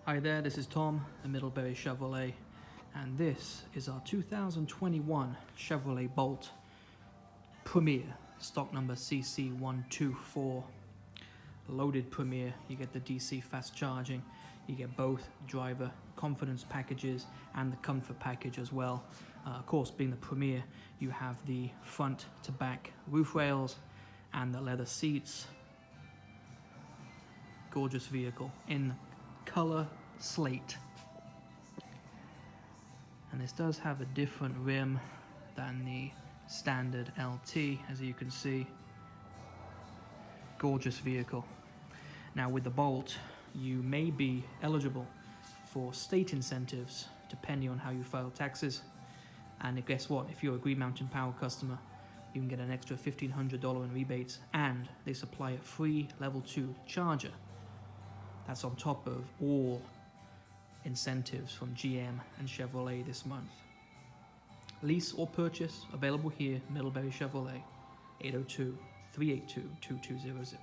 Hi there, this is Tom at Middlebury Chevrolet, and this is our 2021 Chevrolet Bolt Premier, stock number CC124. Loaded Premier. You get the DC fast charging, you get both driver confidence packages and the comfort package as well. Of course, being the Premier, you have the front to back roof rails and the leather seats. Gorgeous vehicle in color slate, and this does have a different rim than the standard LT, as you can see. Gorgeous vehicle. Now with the Bolt, you may be eligible for state incentives depending on how you file taxes, and guess what, if you're a Green Mountain Power customer, you can get an extra $1,500 in rebates, and they supply a free level 2 charger. That's on top of all incentives from GM and Chevrolet this month. Lease or purchase available here, Middlebury Chevrolet, 802-382-2200.